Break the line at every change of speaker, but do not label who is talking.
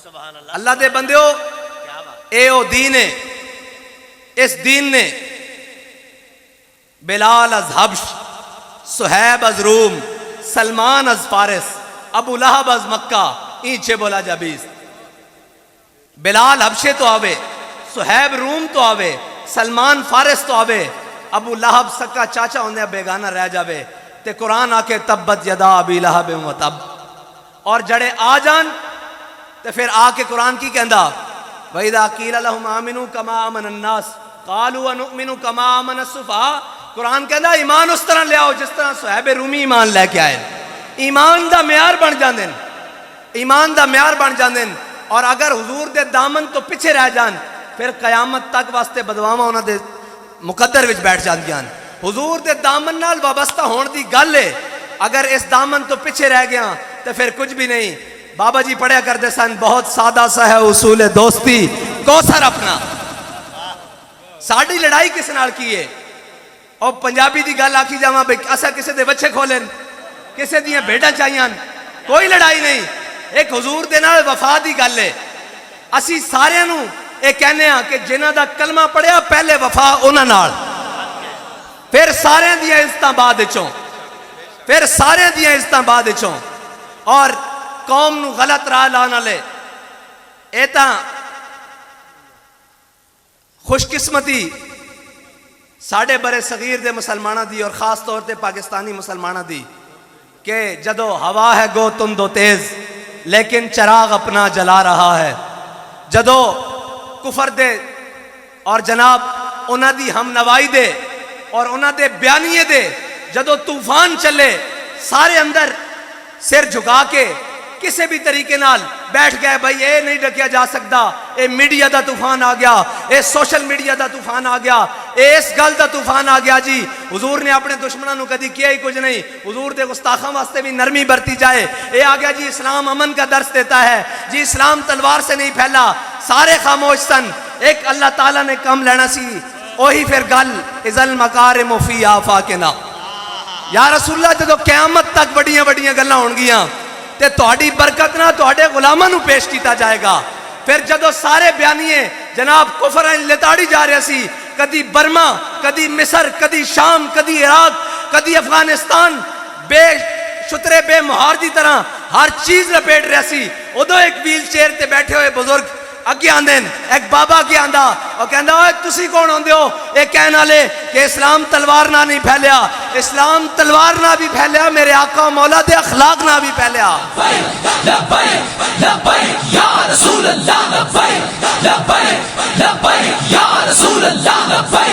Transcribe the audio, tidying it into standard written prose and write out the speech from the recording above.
اللہ دے بندیو اے او دین ہے، اس دین نے بلال از حبش، صہیب از روم، سلمان از فارس، ابو لہب از مکہ اینچے بولا جا بیس. بلال حبشے تو آوے، صہیب روم تو آوے، سلمان فارس تو آوے، ابو لہب سکا چاچا ہوندے بیگانہ رہ جاوے تے قرآن آ کے تبت یدا ابی لہب و تب، اور جڑے آ جان تے پھر آ کے قرآن کی کہندا وَإِذَا قِيلَ لَهُمْ آمِنُوا كَمَا آمَنَ النَّاسِ قَالُوا وَنُؤْمِنُ كَمَا آمَنَ السُّفَهَاءُ. قرآن کہندا ایمان اس طرح لے آؤ جس طرح صہیب رومی ایمان لے کے آئے. ایمان دا معیار بن جاندے، ایمان دا معیار بن جاندے، اور اگر حضور دے دامن تو پیچھے رہ جان پھر قیامت تک واسطے بدواواں انہاں دے مقدر وچ بیٹھ جاندیاں. حضور دے دامن نال وابستہ ہون دی گل ہے، اگر اس دامن تو پیچھے رہ گیا تو پھر کچھ بھی نہیں. بابا جی پڑھیا کرتے سن بہت سادہ سا ہے اصول دوستی کوثر اپنا. ساڑی لڑائی کس نال کی ہے؟ اور پنجابی دی گل آکھی جاواں بھئی اسا کسے دے بچے کھولن، کسے دیاں بھیڈاں چاہیاں، کوئی لڑائی نہیں. ایک حضور دے نال وفا دی گل ہے. اسی سارے نوں اے کہنے ہاں کہ جنہاں دا کلمہ پڑھیا پہلے وفا انہاں نال، پھر سارے دیاں عزتاں بعد وچوں، پھر سارے دیاں عزتاں بعد وچوں. اور قوم نو غلط راہ لانا لے اے تاں خوش قسمتی ساڑھے برے صغیر دے مسلمانہ دی اور خاص طور تے پاکستانی مسلمانہ دی کہ جدو ہوا ہے گو تم دو تیز لیکن چراغ اپنا جلا رہا ہے. جدو کفر دے اور جناب انہاں دی ہم نوائی دے اور انہاں دے بیانیے دے جدو طوفان چلے سارے اندر سر جھکا کے کسی بھی طریقے نال بیٹھ گئے بھائی اے نہیں ڈکیا جا سکتا، اے میڈیا دا طوفان آ گیا، اے سوشل میڈیا دا طوفان آ گیا، اے اس گل دا طوفان آ گیا. جی حضور نے اپنے دشمنوں نو کدی کیا ہی کچھ نہیں، حضور دے گستاخاں واسطے بھی نرمی برتی جائے. اے آ گیا جی اسلام امن کا درس دیتا ہے، جی اسلام تلوار سے نہیں پھیلا. سارے خاموش سن، ایک اللہ تعالیٰ نے کم لینا سی. وہی پھر گل اذ المکارم فی آفاقنا. یا رسول اللہ جدو قیامت تک بڑیاں بڑیاں گلاں ہون گیاں تے تہاڈی برکت نہ تہاڈے غلاماں نو پیش کیتا جائے گا. پھر جدو سارے بیانیے جناب کفر لتاڑی جا رہے سی، کدی برما، کدی مصر، کدی شام، کدی عراق، کدی افغانستان، بے شترے بے مہار دی طرح ہر چیز لپیٹ رہا سی. ادو ایک ویل چیئر تے بیٹھے ہوئے بزرگ اگے آندین، ایک بابا اگے آندا اور کہندا اوے تسی کون ہوندے ہو؟ اے کہن والے کہ اسلام تلوار نہ نہیں پھیلیا، اسلام تلوار نہ بھی پھیلیا، میرے آقا مولا دے اخلاق نہ بھی پھیلیا. لبیک لبیک یا رسول اللہ، لبیک لبیک لبیک یا رسول اللہ، لبیک